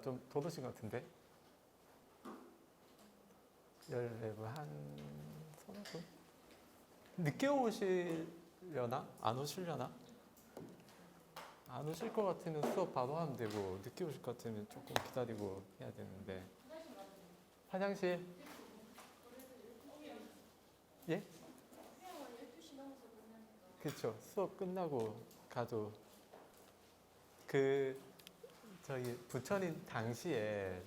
좀 더드신 것 같은데? 14분 한 서너 분? 늦게 오시려나? 안 오시려나? 안 오실 것 같으면 수업 바로 하면 되고 늦게 오실 것 같으면 조금 기다리고 해야 되는데. 화장실? 예? 그렇죠. 수업 끝나고 가도 그 저희 부처님 당시에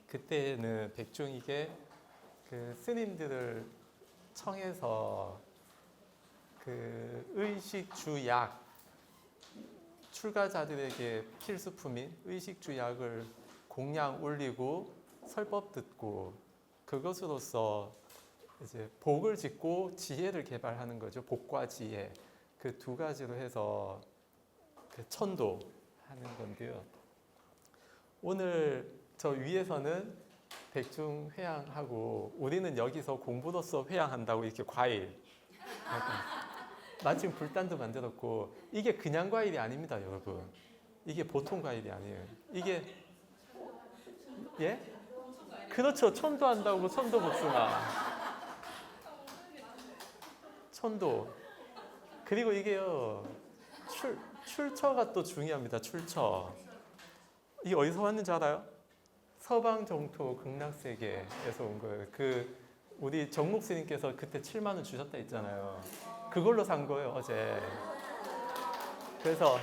그때는 백중이게 그 스님들을 청해서 그 의식주약 출가자들에게 필수품인 의식주약을 공양 올리고 설법 듣고 그것으로서 이제 복을 짓고 지혜를 개발하는 거죠. 복과 지혜 그 두 가지로 해서 그 천도 하는 건데요. 오늘 저 위에서는 백중 회양하고 우리는 여기서 공부로서 회양한다고 이렇게 과일 마침 불단도 만들었고 이게 그냥 과일이 아닙니다, 여러분. 이게 보통 과일이 아니에요. 이게 예? 그렇죠. 천도 한다고 천도 복숭아. 천도. 그리고 이게요. 출처가 또 중요합니다. 출처. 이게 어디서 왔는지 알아요? 서방 정토 극락세계에서 온 거예요. 그 우리 정목 스님께서 그때 7만 원 주셨다 했잖아요. 그걸로 산 거예요, 어제. 그래서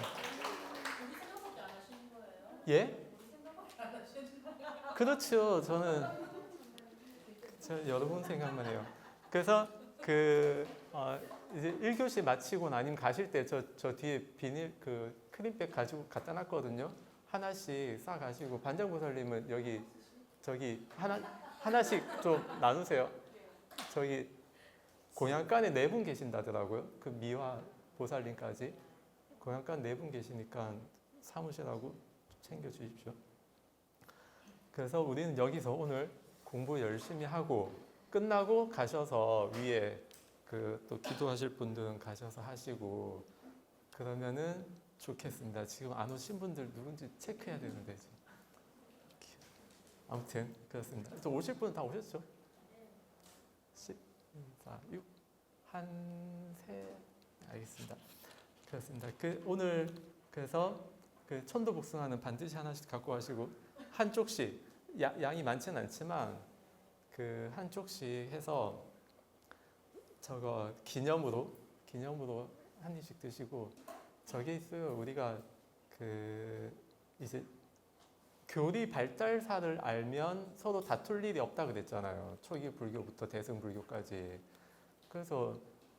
예? 그렇죠. 저 여러분 생각만 해요. 그래서 이제 1교시 마치고 아니면 가실 때 저 뒤에 비닐 그 크림백 가지고 갖다 놨거든요. 하나씩 싸 가시고 반장보살님은 여기 저기 하나씩 좀 나누세요. 저기 고향간에 4분 계신다더라고요. 그 미화 보살님까지 고향간 4분 계시니까 사무실하고 챙겨 주십시오. 그래서 우리는 여기서 오늘 공부 열심히 하고 끝나고 가셔서 위에 그 또 기도하실 분들은 가셔서 하시고 그러면은 좋겠습니다. 지금 안 오신 분들 누군지 체크해야 되는데 지금. 아무튼 그렇습니다. 또 오실 분은 다 오셨죠? 10, 4, 6, 한, 세, 알겠습니다. 그렇습니다. 오늘 그래서 그 천도 복숭아는 반드시 하나씩 갖고 가시고 한쪽씩 양이 많지는 않지만 그 한쪽씩 해서 저거 기념으로 한 입씩 드시고 저게 있어요. 우리가 그 이제 교리 발달사를 알면 서로 다툴 일이 없다 그랬잖아요. 초기 불교부터 대승 불교까지. 그래서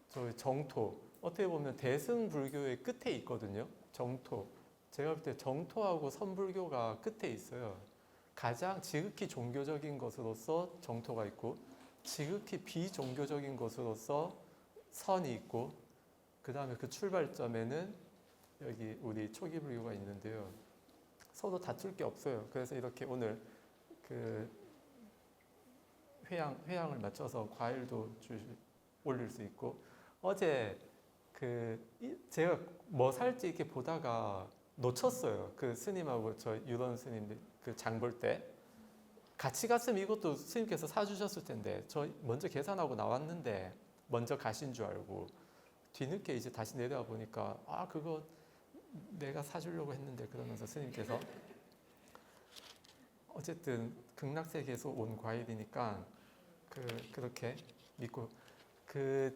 저 정토 어떻게 보면 대승 불교의 끝에 있거든요. 정토. 제가 볼 때 정토하고 선불교가 끝에 있어요. 가장 지극히 종교적인 것으로서 정토가 있고 지극히 비종교적인 것으로서 선이 있고 그 다음에 그 출발점에는 여기 우리 초기 불교가 있는데요. 서로 다툴 게 없어요. 그래서 이렇게 오늘 그 회양을 맞춰서 과일도 올릴 수 있고 어제 제가 뭐 살지 이렇게 보다가 놓쳤어요. 그 스님하고 저 유던 스님 그 장 볼 때 같이 갔으면 이것도 스님께서 사주셨을 텐데 저 먼저 계산하고 나왔는데 먼저 가신 줄 알고 뒤늦게 이제 다시 내려와 보니까 그거 내가 사주려고 했는데 그러면서 스님께서 어쨌든 극락세계에서 온 과일이니까 그렇게 믿고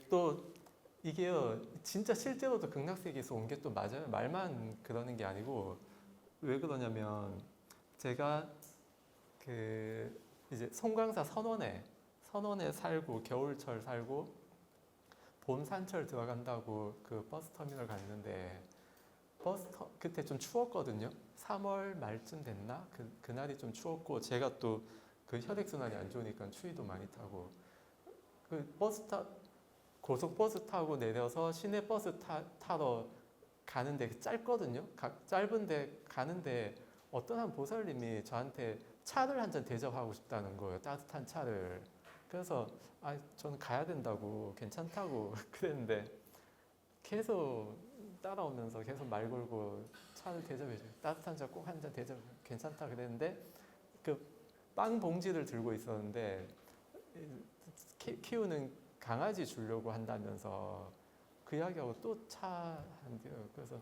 또 이게요 진짜 실제로도 극락세계에서 온 게 또 맞아요. 말만 그러는 게 아니고 왜 그러냐면 제가 이제 송광사 선원에 살고 겨울철 살고 봄 산철 들어간다고 그 버스터미널 갔는데 그때 좀 추웠거든요. 3월 말쯤 됐나? 그날이 좀 추웠고 제가 또 그 혈액순환이 안 좋으니까 추위도 많이 타고 고속버스 타고 내려서 시내버스 타러 가는데 짧거든요. 짧은데 가는데 어떤 한 보살님이 저한테 차를 한 잔 대접하고 싶다는 거예요. 따뜻한 차를. 그래서 저는 가야 된다고 괜찮다고 그랬는데 계속 따라오면서 계속 말 걸고 차를 대접해줘요. 따뜻한 차 꼭 한 잔 대접 괜찮다 그랬는데 그 빵 봉지를 들고 있었는데 키우는 강아지 주려고 한다면서 그 이야기하고 또 차 한대요. 그래서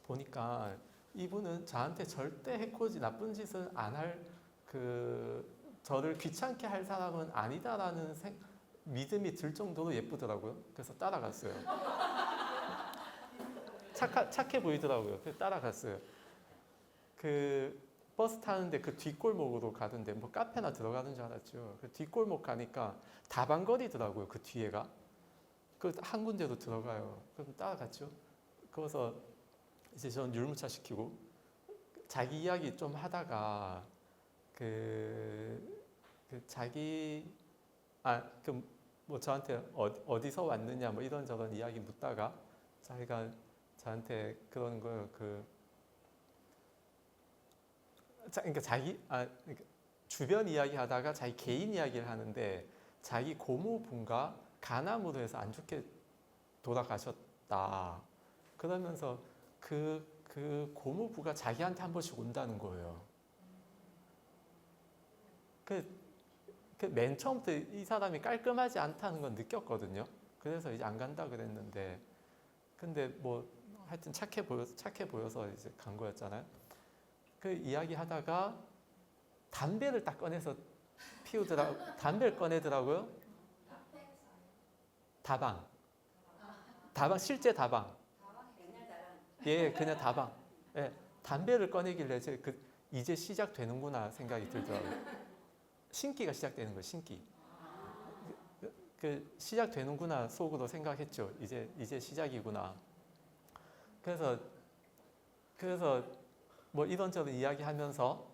보니까 이분은 저한테 절대 해코지 나쁜 짓은 안 할 저를 귀찮게 할 사람은 아니다라는 믿음이 들 정도로 예쁘더라고요. 그래서 따라갔어요. 착해 보이더라고요. 그래서 따라갔어요. 그 버스 타는데 그 뒷골목으로 가던데 뭐 카페나 들어가는 줄 알았죠. 그 뒷골목 가니까 다방거리더라고요. 그 뒤에가. 그 한 군데도 들어가요. 그럼 따라갔죠. 그래서 이제 전 율무차 시키고 자기 이야기 좀 하다가 자기 뭐 저한테 어디서 왔느냐 뭐 이런저런 이야기 묻다가 자기가 저한테 그런 걸 그러니까 그러니까 주변 이야기 하다가 자기 개인 이야기를 하는데 자기 고모분과 간암으로 해서 안 좋게 돌아가셨다. 그러면서 그 고모부가 자기한테 한 번씩 온다는 거예요. 맨 처음부터 이 사람이 깔끔하지 않다는 건 느꼈거든요. 그래서 이제 안 간다 그랬는데, 근데 뭐 하여튼 착해 보여서 이제 간 거였잖아요. 그 이야기 하다가 담배를 딱 꺼내서 담배를 꺼내더라고요. 다방, 실제 다방. 예, 그냥 다방. 예, 담배를 꺼내길래 이제 시작되는구나 생각이 들더라고요. 신기가 시작되는 거예요, 신기. 시작되는구나 속으로 생각했죠. 이제 시작이구나. 그래서 뭐 이런저런 이야기하면서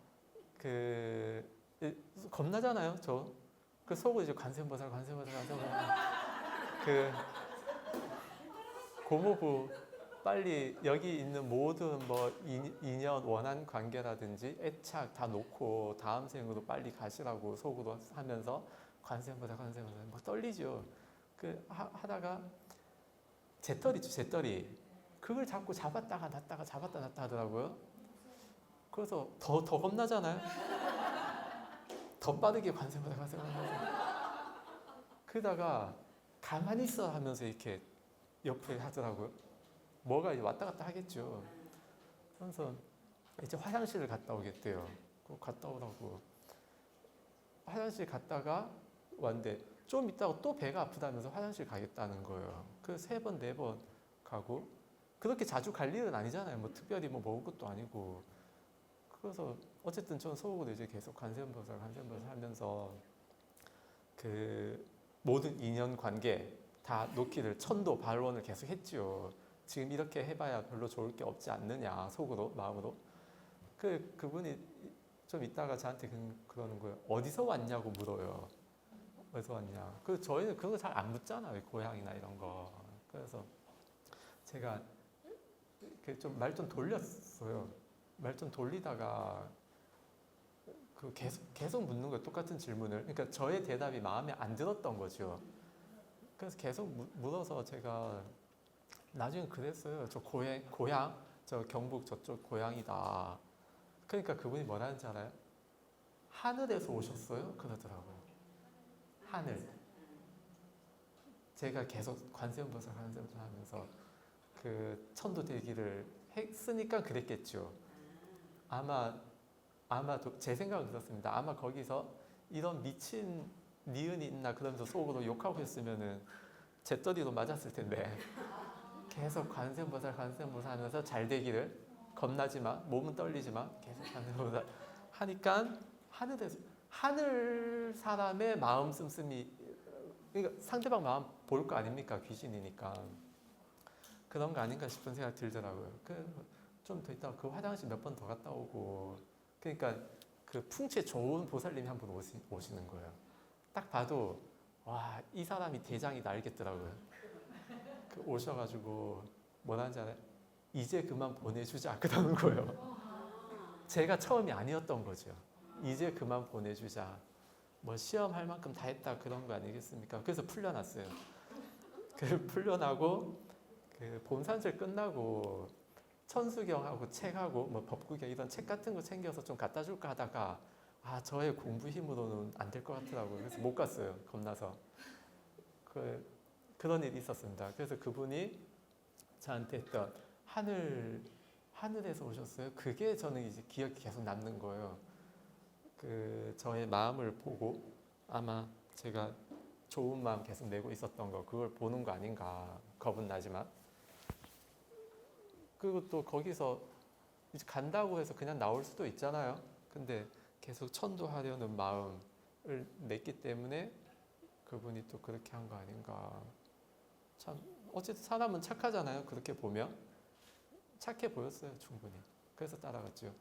겁나잖아요, 저. 그 속으로 이제 관세음보살. 고모부 빨리 여기 있는 모든 뭐 인연 원한 관계라든지 애착 다 놓고 다음 생으로 빨리 가시라고 속으로 하면서 관세음보살 막 떨리죠. 하다가 재떨이 그걸 자꾸 잡았다가 놨다가 하더라고요. 그래서 더 겁나잖아요. 더 빠르게 관세음보살. 그러다가 가만히 있어 하면서 이렇게 옆에 하더라고요. 뭐가 이제 왔다 갔다 하겠죠. 그래서 이제 화장실을 갔다 오겠대요. 갔다 오라고. 화장실 갔다가 왔는데 좀 있다가 또 배가 아프다면서 화장실 가겠다는 거예요. 그 3번, 4번 가고 그렇게 자주 갈 일은 아니잖아요. 뭐 특별히 뭐 먹을 것도 아니고. 그래서 어쨌든 전 속으로 이제 계속 관세음보살 하면서 모든 인연 관계 다 놓기를 천도 발원을 계속 했죠. 지금 이렇게 해봐야 별로 좋을 게 없지 않느냐 속으로 마음으로. 그분이 좀 있다가 저한테 그러는 거예요. 어디서 왔냐고 물어요. 어디서 왔냐. 저희는 그런 거 잘 안 묻잖아요. 고향이나 이런 거. 그래서 제가 좀 말 좀 돌렸어요. 말 좀 돌리다가 계속 묻는 거예요. 똑같은 질문을. 그러니까 저의 대답이 마음에 안 들었던 거죠. 그래서 계속 물어서 제가 나중에 그랬어요. 저 고향, 저 경북 저쪽 고향이다. 그러니까 그분이 뭐라는지 알아요? 하늘에서 오셨어요? 그러더라고요. 하늘. 제가 계속 관세음보살 하면서 천도 대기를 했으니까 그랬겠죠. 아마 제 생각은 그렇습니다. 아마 거기서 이런 미친 니은이 있나 그러면서 속으로 욕하고 했으면은 재떨이로 맞았을 텐데 계속 관세음보살 하면서 잘 되기를 겁나지 마, 몸은 떨리지 마, 계속 관세음보살 하니까 하늘 사람의 마음 씀씀이, 그러니까 상대방 마음 볼 거 아닙니까? 귀신이니까 그런 거 아닌가 싶은 생각 들더라고요. 좀 더 있다가 화장실 몇 번 더 갔다 오고, 그러니까 풍채 좋은 보살님이 한 분 오시는 거예요. 딱 봐도 와, 이 사람이 대장이다 알겠더라고요. 오셔가지고 뭐라는지 알아요? 이제 그만 보내주자 그러는 거예요. 제가 처음이 아니었던 거죠. 이제 그만 보내주자. 뭐 시험할 만큼 다 했다 그런 거 아니겠습니까? 그래서 풀려났어요. 풀려나고 본산절 끝나고 천수경하고 책하고 뭐 법구경 이런 책 같은 거 챙겨서 좀 갖다 줄까 하다가 저의 공부 힘으로는 안 될 것 같더라고요. 그래서 못 갔어요. 겁나서. 그런 일이 있었습니다. 그래서 그분이 저한테 했던 하늘에서 오셨어요. 그게 저는 이제 기억이 계속 남는 거예요. 저의 마음을 보고 아마 제가 좋은 마음 계속 내고 있었던 거 그걸 보는 거 아닌가. 겁은 나지만. 그리고 또 거기서 이제 간다고 해서 그냥 나올 수도 있잖아요. 근데 계속 천도하려는 마음을 냈기 때문에 그분이 또 그렇게 한 거 아닌가. 참 어쨌든 사람은 착하잖아요. 그렇게 보면 착해 보였어요. 충분히. 그래서 따라갔죠.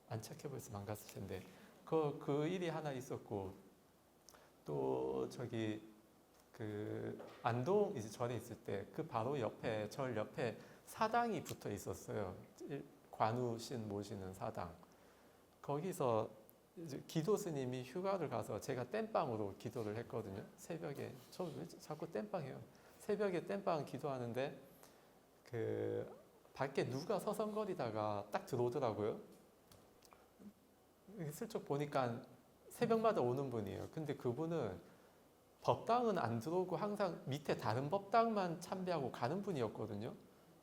안 착해 보였으면 안 갔을 텐데. 그 일이 하나 있었고 또 저기 안동 이제 절에 있을 때 그 바로 옆에 절 옆에 사당이 붙어 있었어요. 관우신 모시는 사당. 거기서 이제 기도 스님이 휴가를 가서 제가 땜빵으로 기도를 했거든요. 새벽에 저 왜 자꾸 땜빵해요. 새벽에 땜빵 기도하는데 밖에 누가 서성거리다가 딱 들어오더라고요. 슬쩍 보니까 새벽마다 오는 분이에요. 근데 그분은 법당은 안 들어오고 항상 밑에 다른 법당만 참배하고 가는 분이었거든요.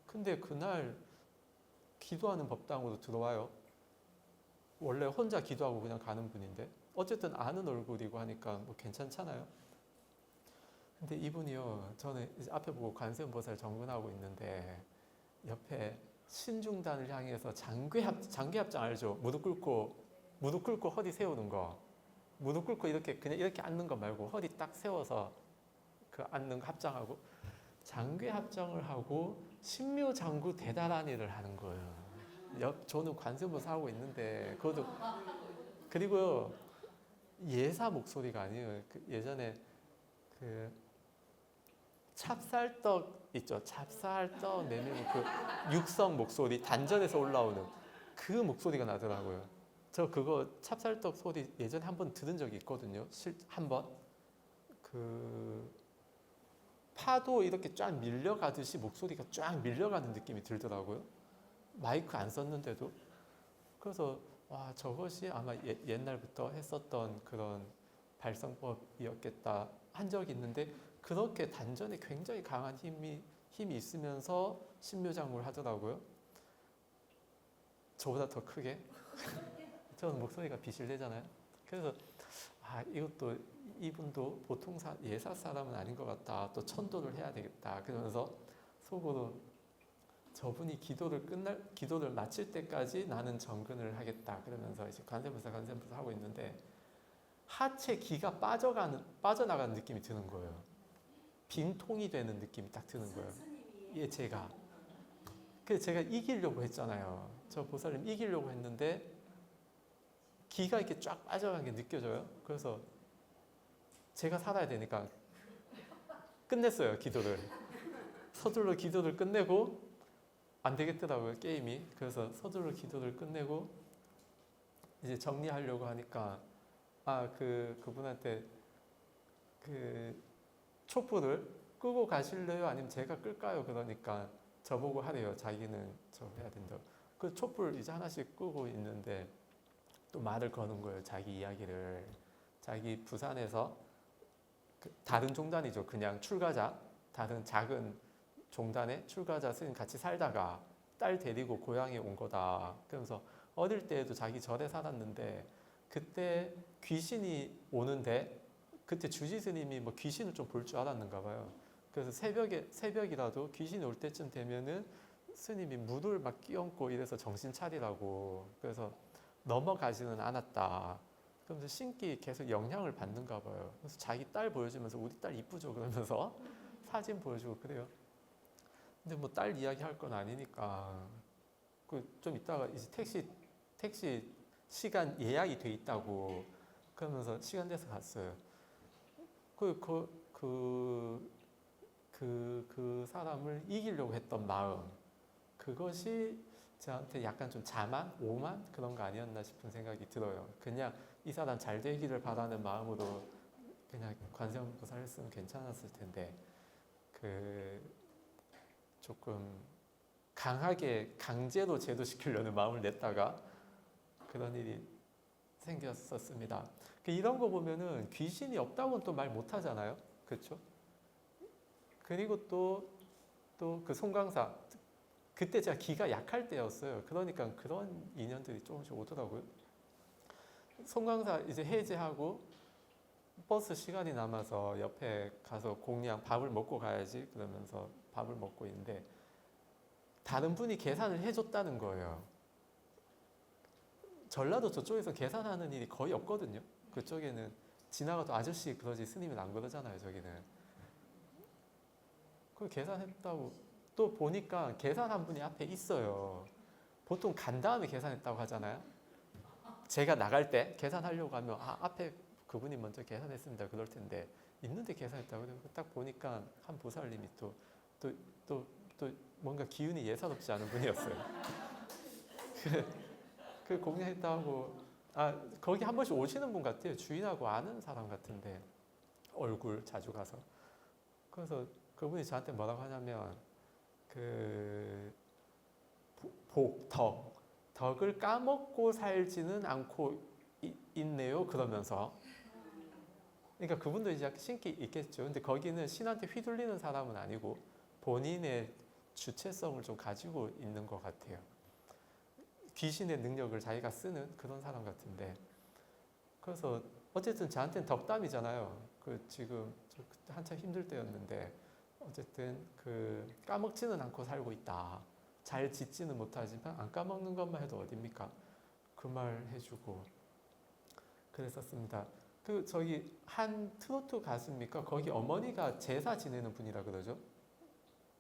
근데 그날 기도하는 법당으로 들어와요. 원래 혼자 기도하고 그냥 가는 분인데 어쨌든 아는 얼굴이고 하니까 뭐 괜찮잖아요. 근데 이분이요, 저는 이제 앞에 보고 관세음보살 정근하고 있는데 옆에 신중단을 향해서 장괴합장 알죠? 무릎 꿇고 허리 세우는 거. 무릎 꿇고 이렇게 그냥 이렇게 앉는 거 말고 허리 딱 세워서 그 앉는 거 합장하고 장괴합장을 하고 신묘장구 대단한 일을 하는 거예요. 저는 관세음보살 하고 있는데 그것도 그리고요 예사 목소리가 아니에요. 예전에 찹쌀떡 있죠. 찹쌀떡 내밀고 육성 목소리 단전에서 올라오는 그 목소리가 나더라고요. 저 그거 찹쌀떡 소리 예전에 한번 들은 적이 있거든요. 한번 파도 이렇게 쫙 밀려가듯이 목소리가 쫙 밀려가는 느낌이 들더라고요. 마이크 안 썼는데도. 그래서 와 저것이 아마 옛날부터 했었던 그런 발성법이었겠다 한 적이 있는데 그렇게 단전에 굉장히 강한 힘이 있으면서 신묘장구를 하더라고요. 저보다 더 크게. 저는 목소리가 비실대잖아요. 그래서 이것도 이분도 보통 예사 사람은 아닌 것 같다. 또 천도를 해야 되겠다. 그러면서 속으로 저분이 기도를 마칠 때까지 나는 정근을 하겠다. 그러면서 이제 관세음보살 하고 있는데 하체 기가 빠져나가는 느낌이 드는 거예요. 빈통이 되는 느낌이 딱 드는 거예요. 예, 제가. 그래서 제가 이기려고 했잖아요. 저 보살님 이기려고 했는데 기가 이렇게 쫙 빠져가는 게 느껴져요. 그래서 제가 살아야 되니까 끝냈어요, 기도를. 서둘러 기도를 끝내고 안 되겠더라고요, 게임이. 그래서 서둘러 기도를 끝내고 이제 정리하려고 하니까 그분한테 촛불을 끄고 가실래요? 아니면 제가 끌까요? 그러니까 저보고 하래요. 자기는 저 해야 된다고. 그 촛불 이제 하나씩 끄고 있는데 또 말을 거는 거예요. 자기 이야기를. 자기 부산에서 다른 종단이죠. 그냥 출가자. 다른 작은 종단에 출가자 스님 같이 살다가 딸 데리고 고향에 온 거다. 그러면서 어릴 때에도 자기 절에 살았는데 그때 귀신이 오는데 그때 주지 스님이 뭐 귀신을 좀 볼 줄 알았는가 봐요. 그래서 새벽이라도 귀신이 올 때쯤 되면은 스님이 물을 막 끼얹고 이래서 정신 차리라고. 그래서 넘어가지는 않았다. 그러면서 신기 계속 영향을 받는가 봐요. 그래서 자기 딸 보여주면서 우리 딸 이쁘죠 그러면서 사진 보여주고 그래요. 근데 뭐 딸 이야기 할 건 아니니까 좀 이따가 이제 택시 시간 예약이 돼 있다고 그러면서 시간 돼서 갔어요. 그 사람을 이기려고 했던 마음 그것이 저한테 약간 좀 자만, 오만 그런 거 아니었나 싶은 생각이 들어요. 그냥 이 사람 잘 되기를 바라는 마음으로 그냥 관세음보살 했으면 괜찮았을 텐데 조금 강하게 강제로 제도시키려는 마음을 냈다가 그런 일이 생겼었습니다. 이런 거 보면은 귀신이 없다고는 또 말 못하잖아요. 그렇죠? 그리고 또 그 송강사 그때 제가 기가 약할 때였어요. 그러니까 그런 인연들이 조금씩 오더라고요. 송강사 이제 해제하고 버스 시간이 남아서 옆에 가서 공양 밥을 먹고 가야지 그러면서 밥을 먹고 있는데 다른 분이 계산을 해줬다는 거예요. 전라도 저쪽에서 계산하는 일이 거의 없거든요. 그쪽에는 지나가도 아저씨 그러지 스님은 안 그러잖아요. 저기는. 그 계산했다고 또 보니까 계산한 분이 앞에 있어요. 보통 간 다음에 계산했다고 하잖아요. 제가 나갈 때 계산하려고 하면 앞에 그분이 먼저 계산했습니다. 그럴 텐데 있는데 계산했다고 딱 보니까 한 보살님이 또 뭔가 기운이 예사롭지 않은 분이었어요. 그 공양했다고 거기 한 번씩 오시는 분 같아요. 주인하고 아는 사람 같은데 얼굴 자주 가서 그래서 그분이 저한테 뭐라고 하냐면 덕을 까먹고 살지는 않고 있네요. 그러면서 그러니까 그분도 이제 신기 있겠죠. 근데 거기는 신한테 휘둘리는 사람은 아니고 본인의 주체성을 좀 가지고 있는 것 같아요. 귀신의 능력을 자기가 쓰는 그런 사람 같은데 그래서 어쨌든 저한테는 덕담이잖아요. 지금 저 그때 한참 힘들 때였는데 어쨌든 까먹지는 않고 살고 있다. 잘 짓지는 못하지만 안 까먹는 것만 해도 어딥니까? 그 말 해주고 그랬었습니다. 저기 한 트로트 가수입니까? 거기 어머니가 제사 지내는 분이라 그러죠.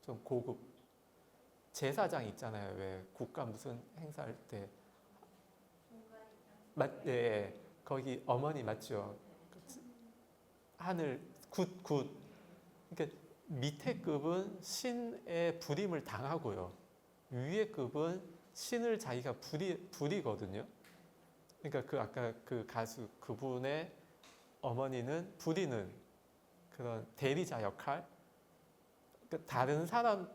좀 고급 제사장 있잖아요. 왜 국가 무슨 행사할 때 예, 거기 어머니 맞죠? 하늘 굿. 그러니까 밑에 급은 신의 부림을 당하고요. 위에 급은 신을 자기가 부리거든요. 그러니까 아까 그 가수 그분의 어머니는 부리는 그런 대리자 역할. 그러니까 다른 사람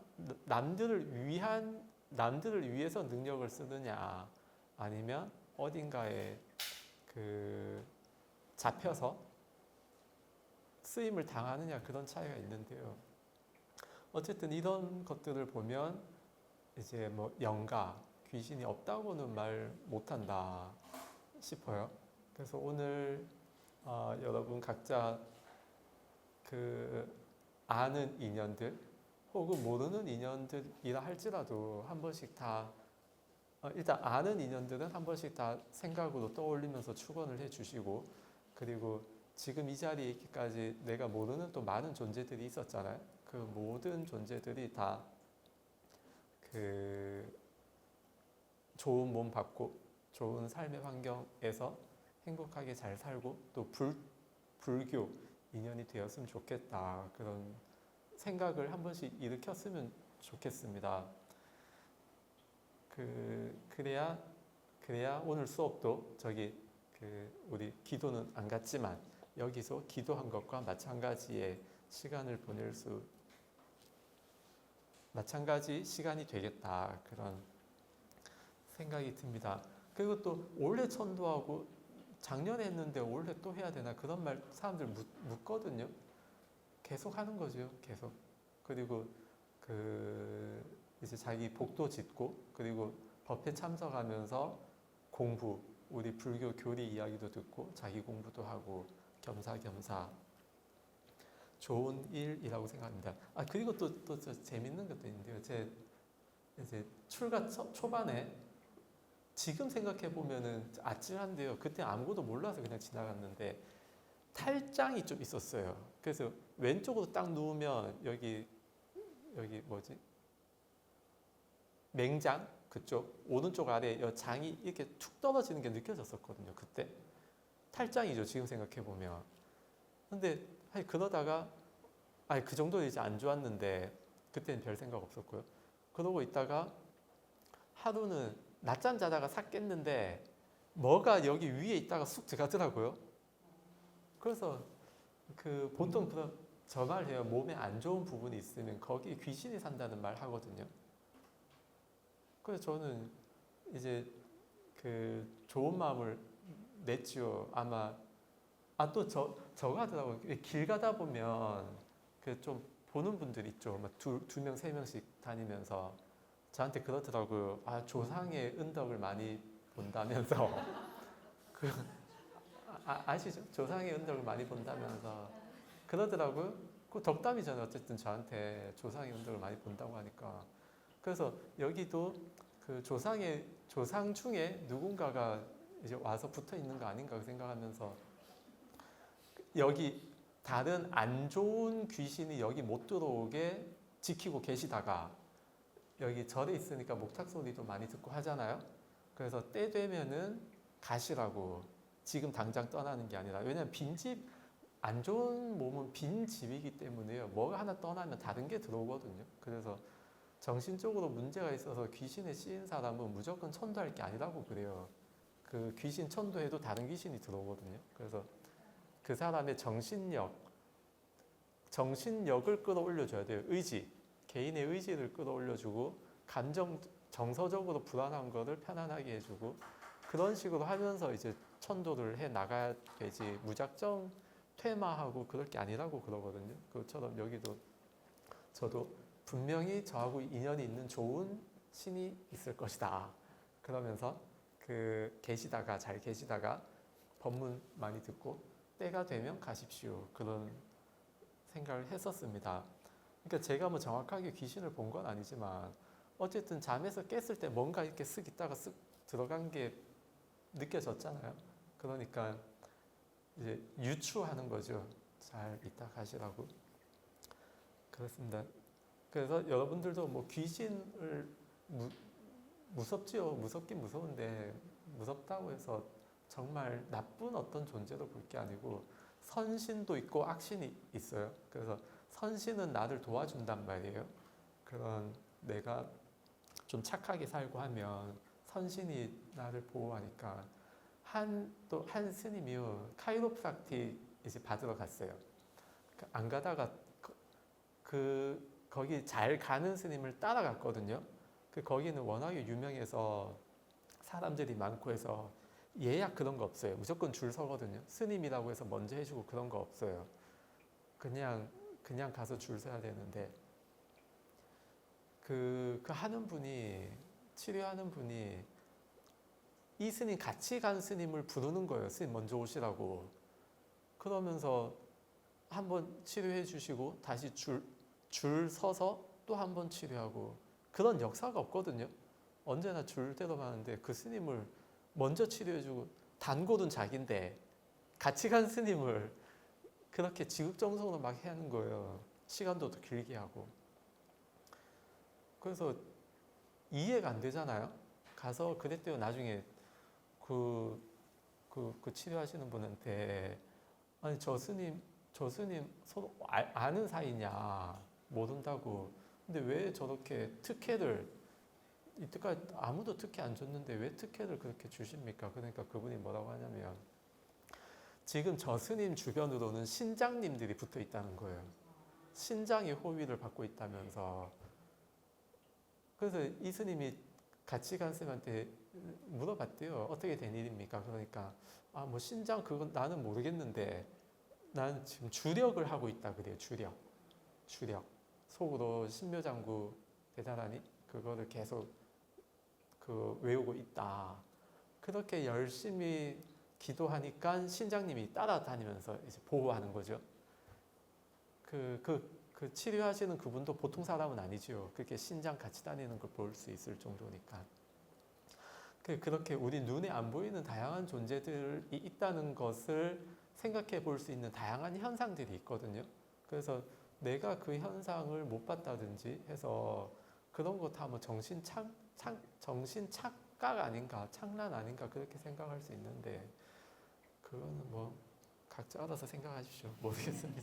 남들을 위해서 능력을 쓰느냐 아니면 어딘가에 잡혀서 쓰임을 당하느냐 그런 차이가 있는데요. 어쨌든 이런 것들을 보면 이제 뭐 영가 귀신이 없다고는 말 못한다 싶어요. 그래서 오늘 여러분 각자 아는 인연들 혹은 모르는 인연들이라 할지라도 한 번씩 다 일단 아는 인연들은 한 번씩 다 생각으로 떠올리면서 축원을 해주시고 그리고 지금 이 자리에 있기까지 내가 모르는 또 많은 존재들이 있었잖아요. 그 모든 존재들이 다 좋은 몸 받고 좋은 삶의 환경에서 행복하게 잘 살고 또 불교 인연이 되었으면 좋겠다. 그런 생각을 한 번씩 일으켰으면 좋겠습니다. 그래야 오늘 수업도 우리 기도는 안 갔지만 여기서 기도한 것과 마찬가지의 시간을 보낼 마찬가지 시간이 되겠다. 그런 생각이 듭니다. 그리고 또 올해 천도하고 작년에 했는데 올해 또 해야 되나 그런 말 사람들 묻거든요. 계속 하는 거죠. 계속. 그리고 이제 자기 복도 짓고 그리고 법회 참석하면서 공부 우리 불교 교리 이야기도 듣고 자기 공부도 하고 겸사겸사 좋은 일이라고 생각합니다. 그리고 또 재밌는 것도 있는데요. 제 이제 출가 초반에 지금 생각해 보면은 아찔한데요. 그때 아무것도 몰라서 그냥 지나갔는데 탈장이 좀 있었어요. 그래서 왼쪽으로 딱 누우면 여기 뭐지? 맹장 그쪽 오른쪽 아래 여 장이 이렇게 툭 떨어지는 게 느껴졌었거든요. 그때 탈장이죠. 지금 생각해 보면. 근데 그러다가 그 정도 이제 안 좋았는데 그때는 별 생각 없었고요. 그러고 있다가 하루는 낮잠 자다가 싹 깼는데 뭐가 여기 위에 있다가 쑥 들어가더라고요. 그래서 보통 저 말 해요. 몸에 안 좋은 부분이 있으면 거기 귀신이 산다는 말 하거든요. 그래서 저는 이제 그 좋은 마음을 냈죠. 아마 또 저거 하더라고요. 길 가다 보면 그 좀 보는 분들 있죠. 막 두 명, 세 명씩 다니면서 저한테 그러더라고요. 조상의 은덕을 많이 본다면서 그 아시죠? 조상의 은덕을 많이 본다면서 그러더라고요. 그 덕담이잖아요. 어쨌든 저한테 조상의 은덕을 많이 본다고 하니까. 그래서 여기도 그 조상 중에 누군가가 이제 와서 붙어 있는 거 아닌가 생각하면서 여기 다른 안 좋은 귀신이 여기 못 들어오게 지키고 계시다가 여기 절에 있으니까 목탁 소리도 많이 듣고 하잖아요. 그래서 때 되면은 가시라고 지금 당장 떠나는 게 아니라 왜냐면 빈집 안 좋은 몸은 빈 집이기 때문에요. 뭐가 하나 떠나면 다른 게 들어오거든요. 그래서 정신적으로 문제가 있어서 귀신에 씌인 사람은 무조건 천도할 게 아니라고 그래요. 그 귀신 천도해도 다른 귀신이 들어오거든요. 그래서 그 사람의 정신력을 끌어올려줘야 돼요. 개인의 의지를 끌어올려주고 정서적으로 불안한 거를 편안하게 해주고 그런 식으로 하면서 이제 천도를 해 나가야 되지 무작정 퇴마하고 그럴 게 아니라고 그러거든요. 그것처럼 여기도 저도 분명히 저하고 인연이 있는 좋은 신이 있을 것이다. 그러면서 잘 계시다가 법문 많이 듣고 때가 되면 가십시오. 그런 생각을 했었습니다. 그러니까 제가 뭐 정확하게 귀신을 본 건 아니지만 어쨌든 잠에서 깼을 때 뭔가 이렇게 쓱 있다가 쓱 들어간 게 느껴졌잖아요. 그러니까 이제 유추하는 거죠. 잘 있다 가시라고. 그렇습니다. 그래서 여러분들도 뭐 귀신을 무섭지요. 무섭긴 무서운데 무섭다고 해서 정말 나쁜 어떤 존재로 볼 게 아니고 선신도 있고 악신이 있어요. 그래서 선신은 나를 도와준단 말이에요. 그런 내가 좀 착하게 살고 하면 선신이 나를 보호하니까 또 한 스님이요 카이로프락틱 이제 받으러 갔어요. 안 가다가 거기 잘 가는 스님을 따라갔거든요. 거기는 워낙에 유명해서 사람들이 많고 해서 예약 그런 거 없어요. 무조건 줄 서거든요. 스님이라고 해서 먼저 해주고 그런 거 없어요. 그냥 가서 줄 서야 되는데 치료하는 분이 이 스님 같이 간 스님을 부르는 거예요. 스님 먼저 오시라고. 그러면서 한번 치료해 주시고 다시 줄 서서 또 한 번 치료하고 그런 역사가 없거든요. 언제나 줄대로만 하는데 그 스님을 먼저 치료해주고 단골은 자기인데 같이 간 스님을 그렇게 지극정성으로 막 해야 하는 거예요. 시간도 더 길게 하고. 그래서 이해가 안 되잖아요. 가서 그랬대요. 나중에 그 치료하시는 분한테 아니 저 스님 서로 아는 사이냐 모른다고. 근데 왜 저렇게 특혜를 이때까지 아무도 특혜 안 줬는데 왜 특혜를 그렇게 주십니까? 그러니까 그분이 뭐라고 하냐면 지금 저 스님 주변으로는 신장님들이 붙어 있다는 거예요. 신장의 호위를 받고 있다면서. 그래서 이 스님이 같이 간 스님한테 물어봤대요. 어떻게 된 일입니까? 그러니까 뭐 신장 그건 나는 모르겠는데 난 지금 주력을 하고 있다 그래요. 주력. 속으로 신묘장구 대단하니 그거를 계속 외우고 있다. 그렇게 열심히 기도하니까 신장님이 따라다니면서 이제 보호하는 거죠. 그 치료하시는 그분도 보통 사람은 아니죠. 그렇게 신장 같이 다니는 걸 볼 수 있을 정도니까. 그렇게 우리 눈에 안 보이는 다양한 존재들이 있다는 것을 생각해 볼 수 있는 다양한 현상들이 있거든요. 그래서 내가 그 현상을 못 봤다든지 해서 그런 거 다 뭐 정신 착각 아닌가, 착란 아닌가 그렇게 생각할 수 있는데 그거는 뭐 각자 알아서 생각하십시오. 모르겠습니다.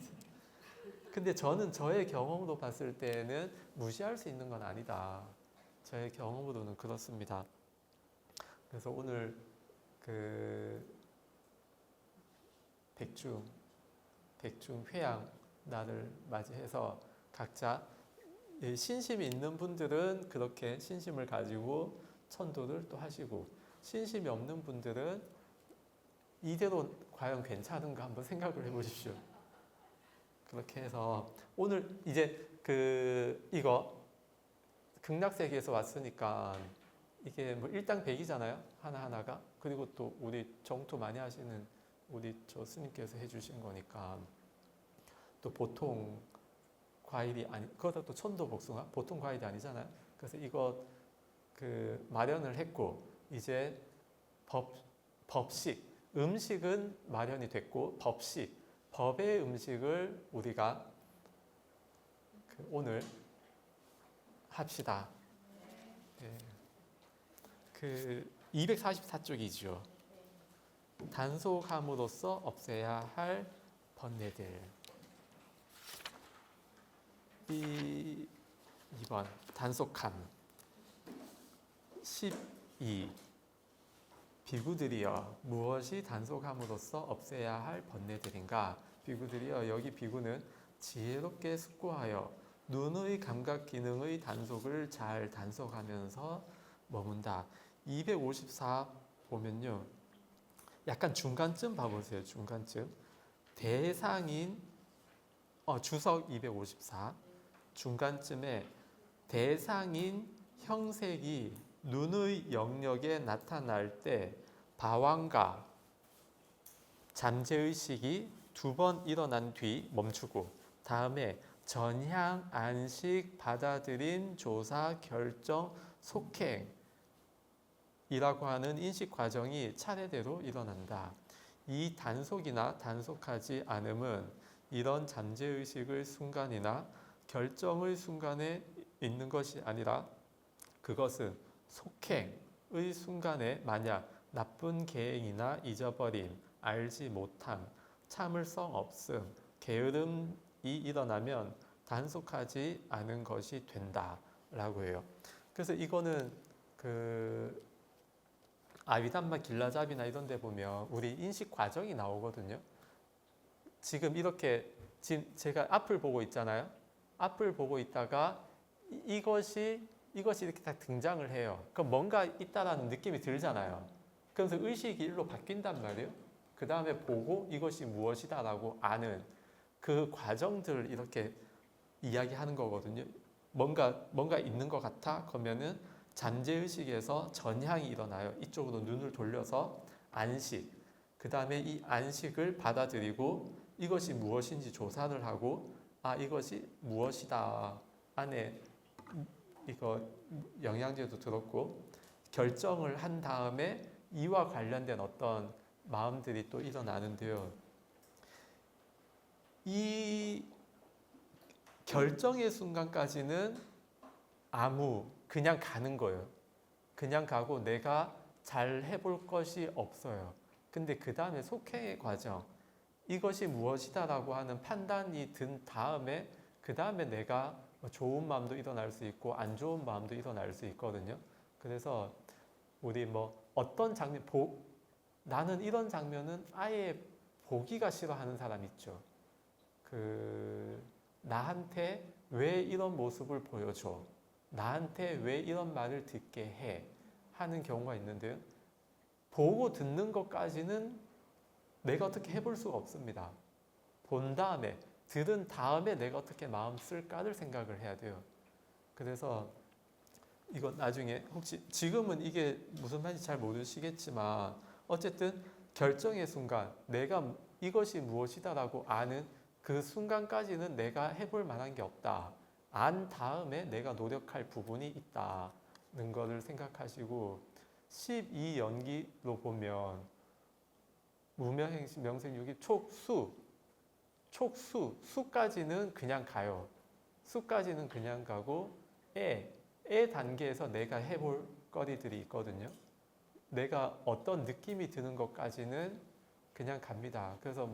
근데 저는 저의 경험으로 봤을 때는 무시할 수 있는 건 아니다. 저의 경험으로는 그렇습니다. 그래서 오늘 백중 회양 날을 맞이해서 각자 신심이 있는 분들은 그렇게 신심을 가지고 천도를 또 하시고, 신심이 없는 분들은 이대로 과연 괜찮은가 한번 생각을 해보십시오. 그렇게 해서 오늘 이제 이거 극락세계에서 왔으니까 이게 뭐 일당백이잖아요, 하나하나가. 그리고 또 우리 정토 많이 하시는 우리 저 스님께서 해주신 거니까 또 보통 과일이 아니, 그거다 또 천도복숭아 보통 과일이 아니잖아요. 그래서 이거 마련을 했고, 이제 법식 음식은 마련이 됐고, 법의 음식을 우리가 오늘 합시다. 네. 244쪽이죠. 단속함으로써 없애야 할 번뇌들. 2번 단속함. 12. 비구들이여, 무엇이 단속함으로써 없애야 할 번뇌들인가? 비구들이여, 여기 비구는 지혜롭게 숙고하여 눈의 감각 기능의 단속을 잘 단속하면서 머문다. 254 보면요, 약간 중간쯤 봐보세요. 중간쯤. 대상인 주석 254 중간쯤에 대상인 형색이 눈의 영역에 나타날 때 방황과 잠재의식이 2번 일어난 뒤 멈추고, 다음에 전향, 안식, 받아들인, 조사, 결정, 속행이라고 하는 인식 과정이 차례대로 일어난다. 이 단속이나 단속하지 않음은 이런 잠재의식의 순간이나 결정의 순간에 있는 것이 아니라, 그것은 속행의 순간에 만약 나쁜 계행이나 잊어버림, 알지 못함, 참을성 없음, 게으름이 일어나면 단속하지 않은 것이 된다라고 해요. 그래서 이거는 아비담마 길라잡이나 이런 데 보면 우리 인식 과정이 나오거든요. 지금 제가 앞을 보고 있잖아요. 앞을 보고 있다가 이것이 이렇게 딱 등장을 해요. 그럼 뭔가 있다라는 느낌이 들잖아요. 그래서 의식이 일로 바뀐단 말이에요. 그 다음에 보고 이것이 무엇이다라고 아는 그 과정들을 이렇게 이야기하는 거거든요. 뭔가 있는 것 같아? 그러면은 잠재의식에서 전향이 일어나요. 이쪽으로 눈을 돌려서 안식. 그 다음에 이 안식을 받아들이고 이것이 무엇인지 조사를 하고, 이것이 무엇이다. 안에 이거 영양제도 들었고, 결정을 한 다음에 이와 관련된 어떤 마음들이 또 일어나는데요. 이 결정의 순간까지는 그냥 가는 거예요. 그냥 가고 내가 잘 해볼 것이 없어요. 근데 그 다음에 속행의 과정, 이것이 무엇이다라고 하는 판단이 든 다음에, 그 다음에 내가 좋은 마음도 일어날 수 있고 안 좋은 마음도 일어날 수 있거든요. 그래서 우리 어떤 장면, 나는 이런 장면은 아예 보기가 싫어하는 사람 있죠. 나한테 왜 이런 모습을 보여줘? 나한테 왜 이런 말을 듣게 해? 하는 경우가 있는데요. 보고 듣는 것까지는 내가 어떻게 해볼 수가 없습니다. 본 다음에, 들은 다음에 내가 어떻게 마음 쓸까를 생각을 해야 돼요. 그래서 이건 나중에 혹시 지금은 이게 무슨 말인지 잘 모르시겠지만, 어쨌든 결정의 순간, 내가 이것이 무엇이다라고 아는 그 순간까지는 내가 해볼 만한 게 없다. 안 다음에 내가 노력할 부분이 있다는 것을 생각하시고, 12연기로 보면 무명행시 명생육이 수까지는 그냥 가요. 수까지는 그냥 가고, 애 단계에서 내가 해볼 거리들이 있거든요. 내가 어떤 느낌이 드는 것까지는 그냥 갑니다. 그래서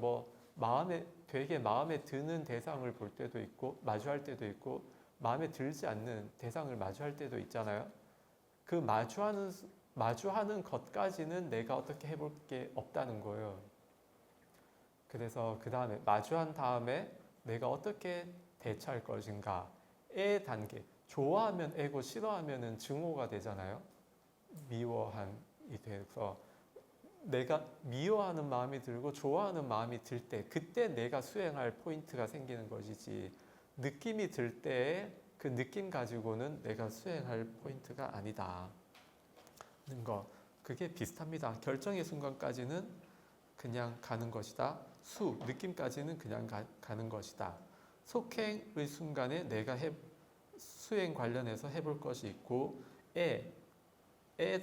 되게 마음에 드는 대상을 볼 때도 있고, 마주할 때도 있고, 마음에 들지 않는 대상을 마주할 때도 있잖아요. 그 마주하는 것까지는 내가 어떻게 해볼 게 없다는 거예요. 그래서 그 다음에 마주한 다음에 내가 어떻게 대처할 것인가, 애 단계. 좋아하면 애고 싫어하면은 증오가 되잖아요. 미워함이 돼서 내가 미워하는 마음이 들고 좋아하는 마음이 들 때 그때 내가 수행할 포인트가 생기는 것이지 느낌이 들 때 그 느낌 가지고는 내가 수행할 포인트가 아니다. 는 거. 그게 비슷합니다. 결정의 순간까지는 그냥 가는 것이다. 느낌까지는 그냥 가는 것이다. 속행의 순간에 내가 수행 관련해서 해볼 것이 있고 애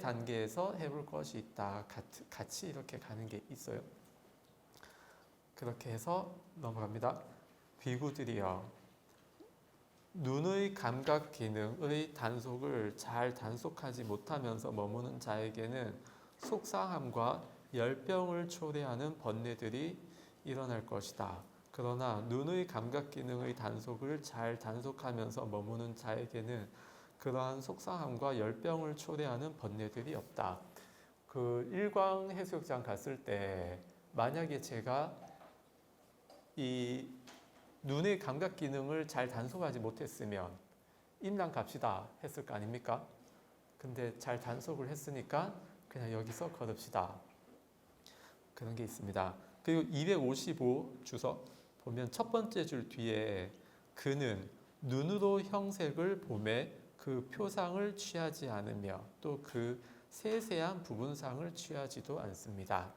단계에서 해볼 것이 있다. 같이 이렇게 가는 게 있어요. 그렇게 해서 넘어갑니다. 비구들이여 눈의 감각 기능의 단속을 잘 단속하지 못하면서 머무는 자에게는 속상함과 열병을 초래하는 번뇌들이 일어날 것이다. 그러나 눈의 감각 기능의 단속을 잘 단속하면서 머무는 자에게는 그러한 속상함과 열병을 초래하는 번뇌들이 없다. 그 일광 해수욕장 갔을 때 만약에 제가 이 눈의 감각 기능을 잘 단속하지 못했으면 임랑 갑시다 했을 거 아닙니까? 근데 잘 단속을 했으니까 그냥 여기서 걸읍시다. 그런 게 있습니다. 그리고 255 주석 보면 첫 번째 줄 뒤에 그는 눈으로 형색을 보매 그 표상을 취하지 않으며 또 그 세세한 부분상을 취하지도 않습니다.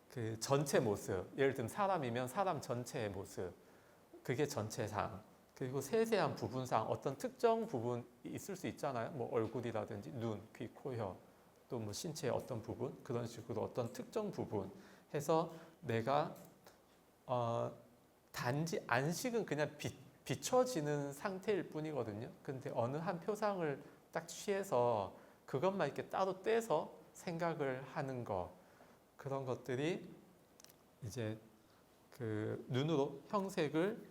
그 전체 모습, 예를 들면 사람이면 사람 전체의 모습, 그게 전체상. 그리고 세세한 부분상 어떤 특정 부분이 있을 수 있잖아요. 뭐 얼굴이라든지 눈, 귀, 코, 혀, 또 뭐 신체의 어떤 부분, 그런 식으로 어떤 특정 부분 해서 내가 단지 안식은 그냥 비춰지는 상태일 뿐이거든요. 근데 어느 한 표상을 딱 취해서 그것만 이렇게 따로 떼서 생각을 하는 거, 그런 것들이 이제 그 눈으로 형색을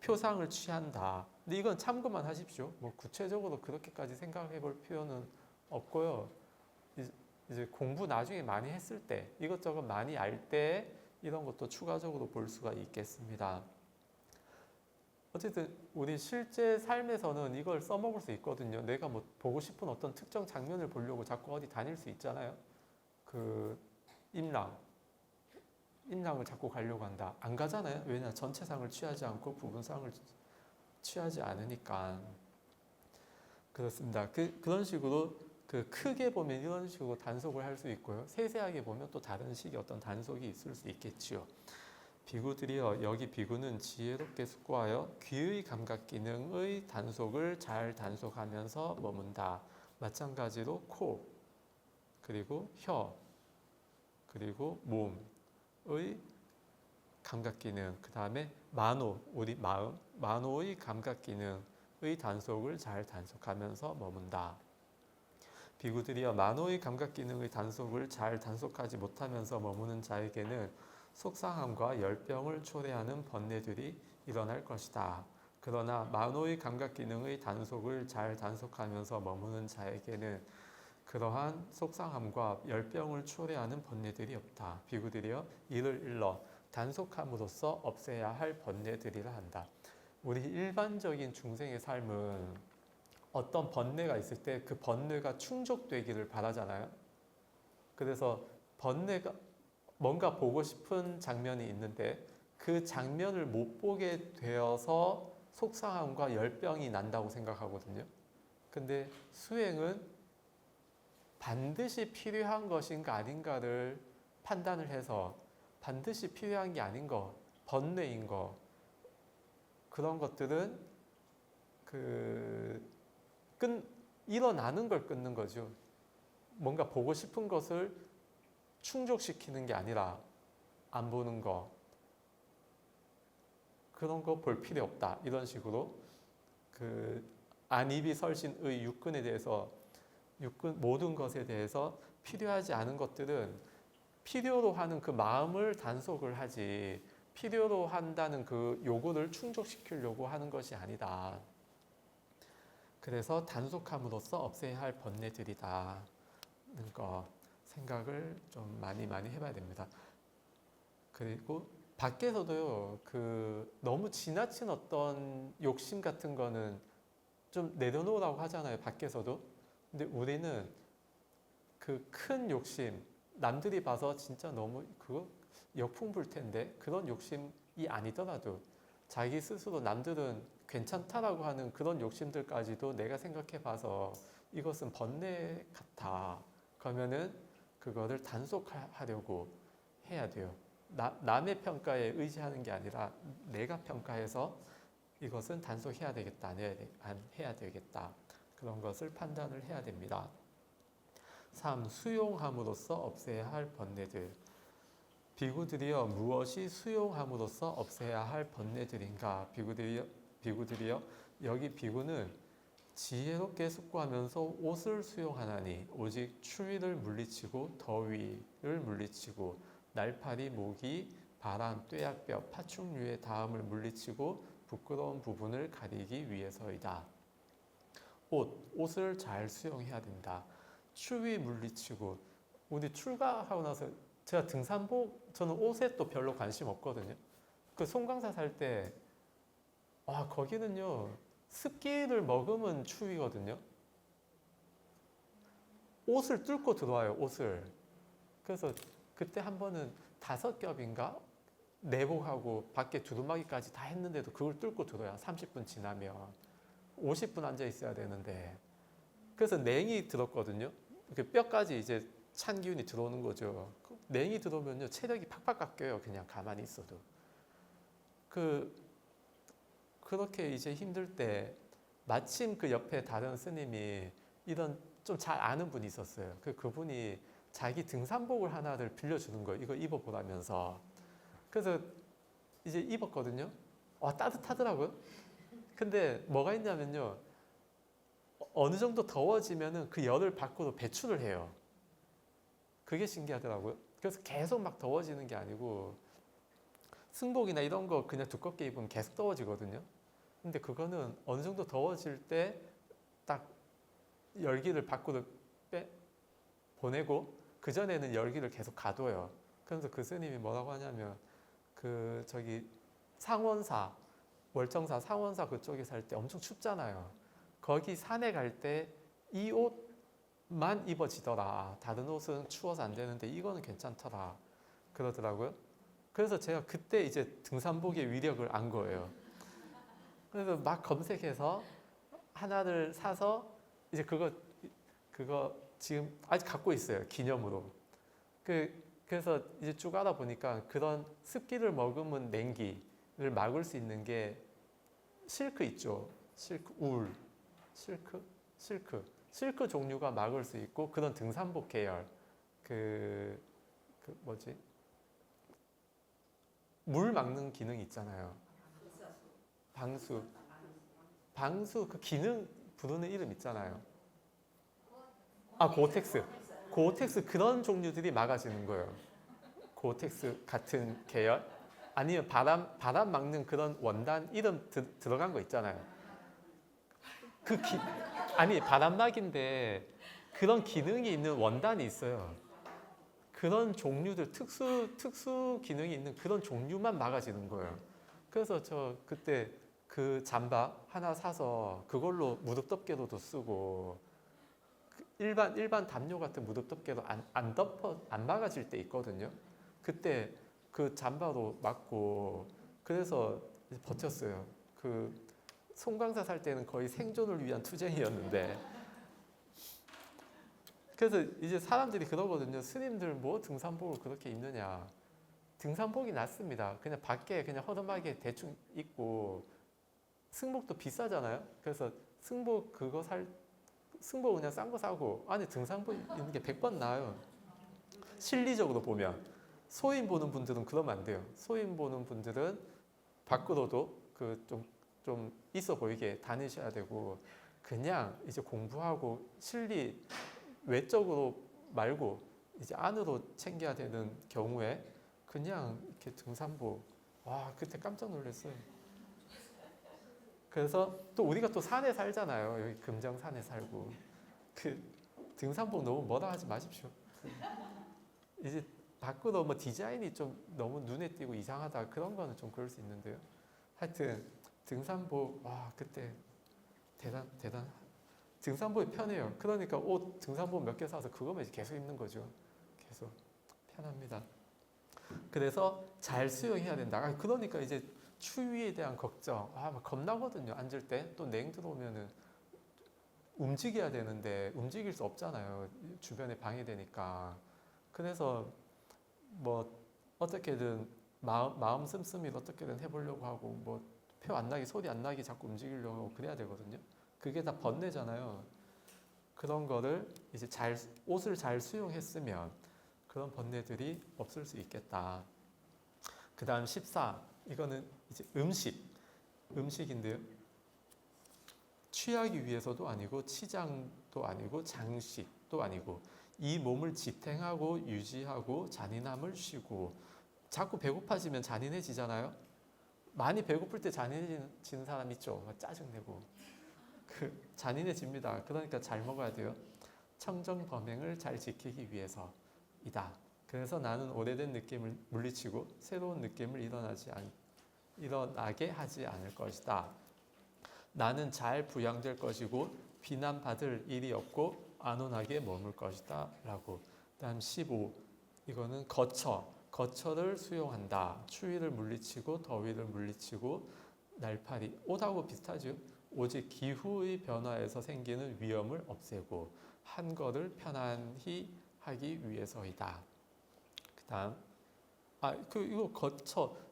표상을 취한다. 근데 이건 참고만 하십시오. 뭐 구체적으로 그렇게까지 생각해 볼 필요는 없고요. 이제 공부 나중에 많이 했을 때, 이것저것 많이 알 때 이런 것도 추가적으로 볼 수가 있겠습니다. 어쨌든 우리 실제 삶에서는 이걸 써먹을 수 있거든요. 내가 뭐 보고 싶은 어떤 특정 장면을 보려고 자꾸 어디 다닐 수 있잖아요. 그 임랑을 자꾸 가려고 한다. 안 가잖아요. 왜냐? 전체상을 취하지 않고 부분상을 취하지 않으니까. 그렇습니다. 그런 식으로 그 크게 보면 이런 식으로 단속을 할 수 있고요. 세세하게 보면 또 다른 식의 어떤 단속이 있을 수 있겠지요. 비구들이여 여기 비구는 지혜롭게 숙고하여 귀의 감각 기능의 단속을 잘 단속하면서 머문다. 마찬가지로 코, 그리고 혀, 그리고 몸의 감각 기능, 그 다음에 만호, 우리 마음, 만호의 감각 기능의 단속을 잘 단속하면서 머문다. 비구들이여 만호의 감각 기능의 단속을 잘 단속하지 못하면서 머무는 자에게는 속상함과 열병을 초래하는 번뇌들이 일어날 것이다. 그러나 만호의 감각 기능의 단속을 잘 단속하면서 머무는 자에게는 그러한 속상함과 열병을 초래하는 번뇌들이 없다. 비구들이여 이를 일러 단속함으로써 없애야 할 번뇌들이라 한다. 우리 일반적인 중생의 삶은 어떤 번뇌가 있을 때 그 번뇌가 충족되기를 바라잖아요. 그래서 번뇌가 뭔가 보고 싶은 장면이 있는데 그 장면을 못 보게 되어서 속상함과 열병이 난다고 생각하거든요. 근데 수행은 반드시 필요한 것인가 아닌가를 판단을 해서 반드시 필요한 게 아닌 거, 번뇌인 거, 그런 것들은 일어나는 걸 끊는 거죠. 뭔가 보고 싶은 것을 충족시키는 게 아니라 안 보는 거, 그런 거 볼 필요 없다. 이런 식으로 안입이 설신의 육근에 대해서 모든 것에 대해서 필요하지 않은 것들은 필요로 하는 그 마음을 단속을 하지 필요로 한다는 그 요구를 충족시키려고 하는 것이 아니다. 그래서 단속함으로써 없애야 할 번뇌들이다는 거 생각을 좀 많이 해봐야 됩니다. 그리고 밖에서도요, 그 너무 지나친 어떤 욕심 같은 거는 좀 내려놓으라고 하잖아요, 밖에서도. 근데 우리는 그 큰 욕심, 남들이 봐서 진짜 너무 그거 역풍 불 텐데 그런 욕심이 아니더라도 자기 스스로 남들은 괜찮다라고 하는 그런 욕심들까지도 내가 생각해 봐서 이것은 번뇌 같아. 그러면은 그거를 단속하려고 해야 돼요. 남의 평가에 의지하는 게 아니라 내가 평가해서 이것은 단속해야 되겠다, 안 해야 되겠다. 그런 것을 판단을 해야 됩니다. 3. 수용함으로써 없애야 할 번뇌들. 비구들이여 무엇이 수용함으로써 없애야 할 번뇌들인가? 비구들이여 여기 비구는 지혜롭게 숙고하면서 옷을 수용하나니 오직 추위를 물리치고 더위를 물리치고 날파리, 모기, 바람, 뙤약볕, 파충류의 다음을 물리치고 부끄러운 부분을 가리기 위해서이다. 옷을 잘 수용해야 된다. 추위 물리치고 우리 출가하고 나서 제가 등산복 저는 옷에 또 별로 관심 없거든요. 그 송강사 살 때 거기는요 습기를 머금은 추위거든요. 옷을 뚫고 들어와요. 옷을. 그래서 그때 한 번은 5겹인가 내복하고 밖에 두루마기까지 다 했는데도 그걸 뚫고 들어야 30분 지나면 50분 앉아 있어야 되는데 그래서 냉이 들었거든요. 그 뼈까지 이제 찬 기운이 들어오는 거죠. 냉이 들어오면요 체력이 팍팍 깎여요. 그냥 가만히 있어도. 그렇게 이제 힘들 때 마침 그 옆에 다른 스님이 이런 좀 잘 아는 분이 있었어요. 그분이 자기 등산복을 하나를 빌려주는 거예요. 이거 입어보라면서. 그래서 이제 입었거든요. 따뜻하더라고요. 근데 뭐가 있냐면요. 어느 정도 더워지면은 그 열을 밖으로 배출을 해요. 그게 신기하더라고요. 그래서 계속 막 더워지는 게 아니고 승복이나 이런 거 그냥 두껍게 입으면 계속 더워지거든요. 근데 그거는 어느 정도 더워질 때 딱 열기를 밖으로 보내고 그 전에는 열기를 계속 가둬요. 그래서 그 스님이 뭐라고 하냐면 저기 상원사 월정사 상원사 그쪽에 살 때 엄청 춥잖아요. 거기 산에 갈 때 이 옷만 입어지더라. 다른 옷은 추워서 안 되는데 이거는 괜찮더라. 그러더라고요. 그래서 제가 그때 이제 등산복의 위력을 안 거예요. 그래서 막 검색해서 하나를 사서 이제 그거 지금 아직 갖고 있어요. 기념으로. 그래서 이제 쭉 알아보니까 그런 습기를 머금은 냉기를 막을 수 있는 게 실크 있죠. 실크, 실크 종류가 막을 수 있고 그런 등산복 계열 물 막는 기능 있잖아요. 방수 그 기능 부르는 이름 있잖아요. 고어텍스 그런 종류들이 막아지는 거예요. 고어텍스 같은 계열 아니면 바람 막는 그런 원단 이름 들어간 거 있잖아요. 아니 바람막인데 그런 기능이 있는 원단이 있어요. 그런 종류들 특수 기능이 있는 그런 종류만 막아지는 거예요. 그래서 저 그때 그 잠바 하나 사서 그걸로 무릎 덮개로도 쓰고 일반 담요 같은 무릎 덮개로 안 막아질 때 있거든요. 그때 그 잠바로 막고 그래서 버텼어요. 그 송강사 살 때는 거의 생존을 위한 투쟁이었는데 그래서 이제 사람들이 그러거든요. 스님들 뭐 등산복을 그렇게 입느냐. 등산복이 낫습니다. 그냥 밖에 그냥 허름하게 대충 입고 승복도 비싸잖아요. 그래서 승복 그냥 싼 거 사고 안에 등산복 입는 게 100번 나아요. 실리적으로 보면 소인 보는 분들은 그러면 안 돼요. 소인 보는 분들은 밖으로도 좀 있어 보이게 다니셔야 되고 그냥 이제 공부하고 실리 외적으로 말고 이제 안으로 챙겨야 되는 경우에 그냥 이렇게 등산복 그때 깜짝 놀랐어요. 그래서 또 우리가 또 산에 살잖아요. 여기 금정산에 살고 등산복 너무 뭐라 하지 마십시오. 이제 밖으로 뭐 디자인이 좀 너무 눈에 띄고 이상하다 그런 거는 좀 그럴 수 있는데요. 하여튼 등산복 와 그때 대단 등산복이 편해요. 그러니까 옷 등산복 몇 개 사서 그거만 이제 계속 입는 거죠. 계속 편합니다. 그래서 잘 수영해야 된다. 그러니까 이제 추위에 대한 걱정 막 겁나거든요. 앉을 때 또 냉 들어오면은 움직여야 되는데 움직일 수 없잖아요. 주변에 방해되니까. 그래서 뭐 어떻게든 마음 씀씀이 어떻게든 해보려고 하고 뭐 표 안 나게 소리 안 나게 자꾸 움직이려고 하고 그래야 되거든요. 그게 다 번뇌잖아요. 그런 거를 이제 옷을 잘 수용했으면 그런 번뇌들이 없을 수 있겠다. 그 다음 14 이거는 이제 음식인데요. 취하기 위해서도 아니고 치장도 아니고 장식도 아니고 이 몸을 지탱하고 유지하고 잔인함을 쉬고 자꾸 배고파지면 잔인해지잖아요. 많이 배고플 때 잔인해지는 사람 있죠. 짜증내고 잔인해집니다. 그러니까 잘 먹어야 돼요. 청정 범행을 잘 지키기 위해서이다. 그래서 나는 오래된 느낌을 물리치고 새로운 느낌을 일어나게 하지 않을 것이다. 나는 잘 부양될 것이고 비난받을 일이 없고 안온하게 머물 것이다 라고. 다음 15 이거는 거처를 수용한다. 추위를 물리치고 더위를 물리치고 날파리 옷하고 비슷하죠. 오직 기후의 변화에서 생기는 위험을 없애고 한 거를 편안히 하기 위해서이다. 그 다음 이거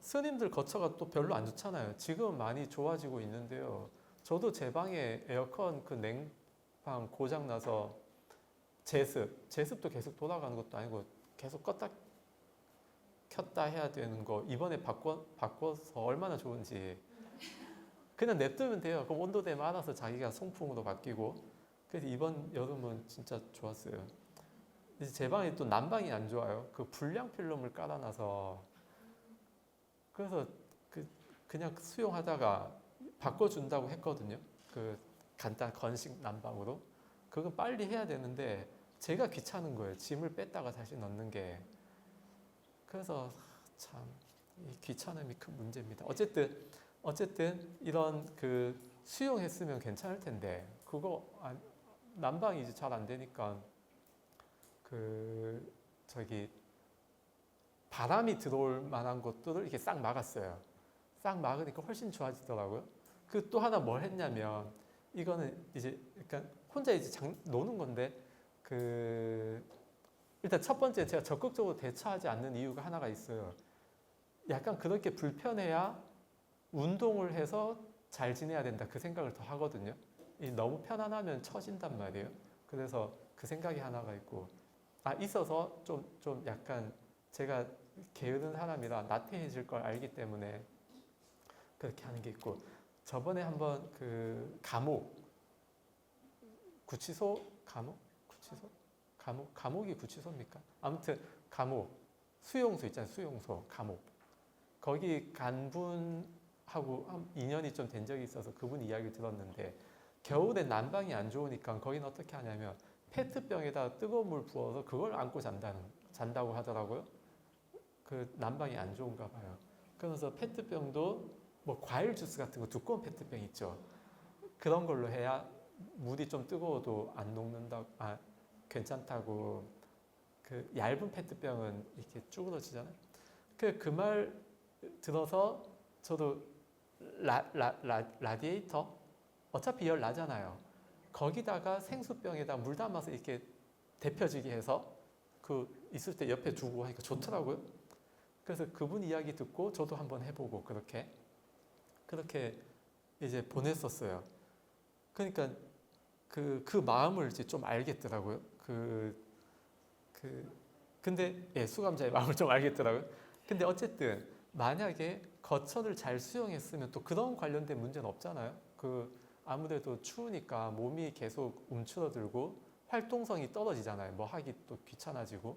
스님들 거처가 또 별로 안 좋잖아요. 지금 많이 좋아지고 있는데요. 저도 제 방에 에어컨 그 냉방 고장 나서 제습도 계속 돌아가는 것도 아니고 계속 껐다 켰다 해야 되는 거 이번에 바꿔서 얼마나 좋은지 그냥 냅두면 돼요. 그럼 온도대만 알아서 자기가 송풍으로 바뀌고. 그래서 이번 여름은 진짜 좋았어요. 이제 제 방이 또 난방이 안 좋아요. 그 불량 필름을 깔아놔서 그래서 그냥 수용하다가 바꿔준다고 했거든요. 그 간단 건식 난방으로. 그건 빨리 해야 되는데 제가 귀찮은 거예요. 짐을 뺐다가 다시 넣는 게. 그래서 참 이 귀찮음이 큰 문제입니다. 어쨌든 이런 수용했으면 괜찮을 텐데 그거 난방이 이제 잘 안 되니까 바람이 들어올 만한 것들을 이렇게 싹 막았어요. 싹 막으니까 훨씬 좋아지더라고요. 그 또 하나 뭘 했냐면 이거는 이제 그러니까 혼자 이제 노는 건데 일단 첫 번째 제가 적극적으로 대처하지 않는 이유가 하나가 있어요. 약간 그렇게 불편해야 운동을 해서 잘 지내야 된다 그 생각을 더 하거든요. 너무 편안하면 처진단 말이에요. 그래서 그 생각이 하나가 있고 있어서 좀 약간 제가 게으른 사람이라 나태해질 걸 알기 때문에 그렇게 하는 게 있고 저번에 한번 감옥이 구치소입니까? 아무튼 수용소 있잖아요. 수용소 감옥 거기 간 분하고 한 2년이 좀 된 적이 있어서 그분 이야기 들었는데 겨울에 난방이 안 좋으니까 거기는 어떻게 하냐면 페트병에다 뜨거운 물 부어서 그걸 안고 잔다고 하더라고요. 그 난방이 안 좋은가 봐요. 그래서 페트병도 뭐 과일 주스 같은 거 두꺼운 페트병 있죠. 그런 걸로 해야 물이 좀 뜨거워도 안 녹는다. 괜찮다고. 그 얇은 페트병은 이렇게 쭈그러지잖아요. 그 말 들어서 저도 라디에이터 어차피 열 나잖아요. 거기다가 생수병에다 물 담아서 이렇게 데펴지게 해서 있을 때 옆에 두고 하니까 좋더라고요. 그래서 그분 이야기 듣고 저도 한번 해보고 그렇게 이제 보냈었어요. 그러니까 그 마음을 이제 좀 알겠더라고요. 근데 수감자의 마음을 좀 알겠더라고요. 근데 어쨌든 만약에 거처를 잘 수용했으면 또 그런 관련된 문제는 없잖아요. 아무래도 추우니까 몸이 계속 움츠러들고 활동성이 떨어지잖아요. 뭐 하기 또 귀찮아지고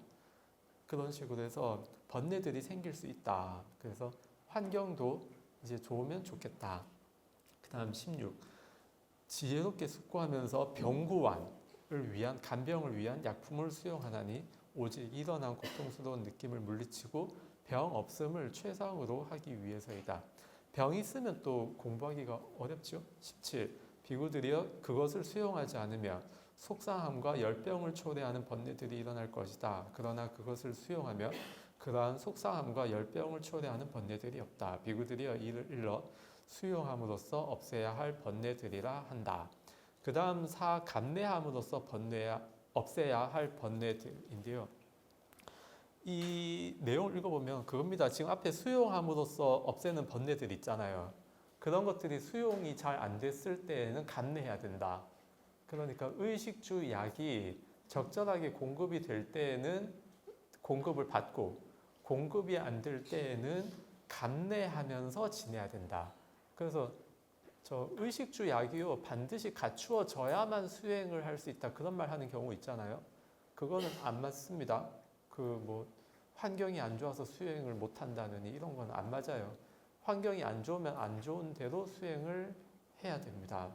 그런 식으로 해서 번뇌들이 생길 수 있다. 그래서 환경도 이제 좋으면 좋겠다. 그 다음 16 지혜롭게 숙고하면서 간병을 위한 약품을 수용하나니 오직 일어난 고통스러운 느낌을 물리치고 병 없음을 최상으로 하기 위해서이다. 병이 있으면 또 공부하기가 어렵죠. 17. 비구들이여 그것을 수용하지 않으면 속상함과 열병을 초래하는 번뇌들이 일어날 것이다. 그러나 그것을 수용하며 그러한 속상함과 열병을 초래하는 번뇌들이 없다. 비구들이여 이를 일러 수용함으로써 없애야 할 번뇌들이라 한다. 그 다음 4. 감내함으로써 없애야 할 번뇌들인데요. 이 내용을 읽어보면 그겁니다. 지금 앞에 수용함으로써 없애는 번뇌들 있잖아요. 그런 것들이 수용이 잘 안 됐을 때에는 감내해야 된다. 그러니까 의식주 약이 적절하게 공급이 될 때에는 공급을 받고 공급이 안 될 때에는 감내하면서 지내야 된다. 그래서 저 의식주 약이요 반드시 갖추어져야만 수행을 할 수 있다 그런 말 하는 경우 있잖아요. 그거는 안 맞습니다. 그 뭐 환경이 안 좋아서 수행을 못 한다느니 이런 건 안 맞아요. 환경이 안 좋으면 안 좋은 대로 수행을 해야 됩니다.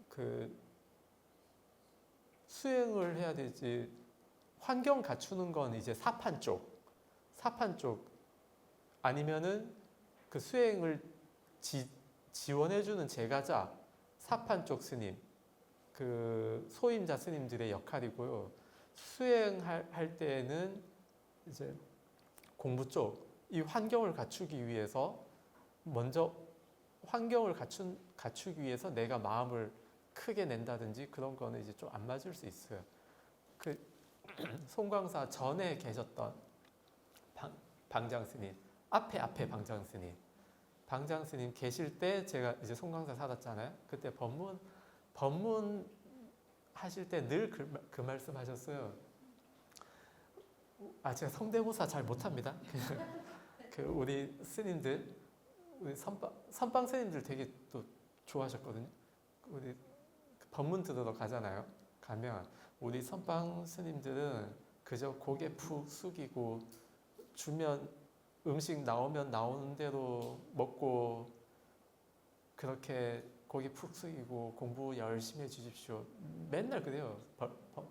그 수행을 해야 되지. 환경 갖추는 건 이제 사판 쪽 아니면은 그 수행을 지원해주는 제가자 사판 쪽 스님, 그 소임자 스님들의 역할이고요. 수행할 때에는 이제 공부 쪽, 이 환경을 갖추기 위해서 먼저 환경을 갖추기 위해서 내가 마음을 크게 낸다든지 그런 거는 이제 좀 안 맞을 수 있어요. 그 송광사 전에 계셨던 방장 스님, 앞에 방장 스님 계실 때 제가 이제 송광사 살았잖아요. 그때 법문 하실 때 늘 그 말씀 하셨어요. 제가 성대모사 잘 못합니다. 그 우리 스님들, 우리 선방 스님들 되게 또 좋아하셨거든요. 우리 법문 들으러 가잖아요. 가면 우리 선방 스님들은 그저 고개 푹 숙이고 주면 음식 나오면 나오는 대로 먹고 그렇게 고개 푹 숙이고 공부 열심히 해주십시오. 맨날 그래요.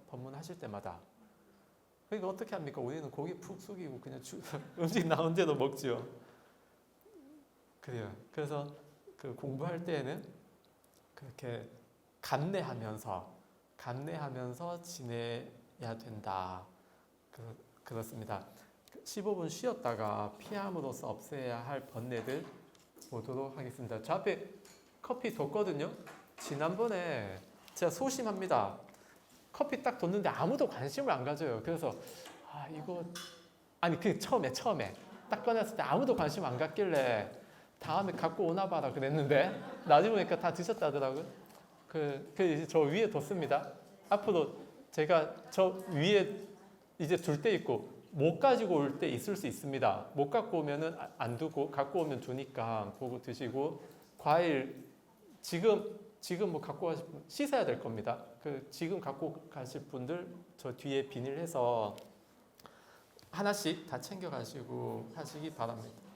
법문하실 때마다. 그러니까 어떻게 합니까? 우리는 고개 푹 숙이고 그냥 음식 나오는 대로 먹죠. 그래요. 그래서 그 공부할 때에는 그렇게 감내하면서 지내야 된다. 그렇습니다. 15분 쉬었다가 피함으로써 없애야 할 번뇌들 보도록 하겠습니다. 저 앞에 커피 뒀거든요. 지난번에 제가 소심합니다. 커피 딱 뒀는데 아무도 관심을 안 가져요. 그래서 이거 그 처음에 딱 꺼냈을 때 아무도 관심 안 갖길래 다음에 갖고 오나 봐라 그랬는데 나중에 보니까 다 드셨다더라고요. 이제 저 위에 뒀습니다. 앞으로 제가 저 위에 이제 둘 때 있고 못 가지고 올 때 있을 수 있습니다. 못 갖고 오면은 안 두고 갖고 오면 두니까 보고 드시고 과일 지금 뭐 갖고 가실 분 씻어야 될 겁니다. 지금 갖고 가실 분들 저 뒤에 비닐해서 하나씩 다 챙겨 가시고 하시기 바랍니다.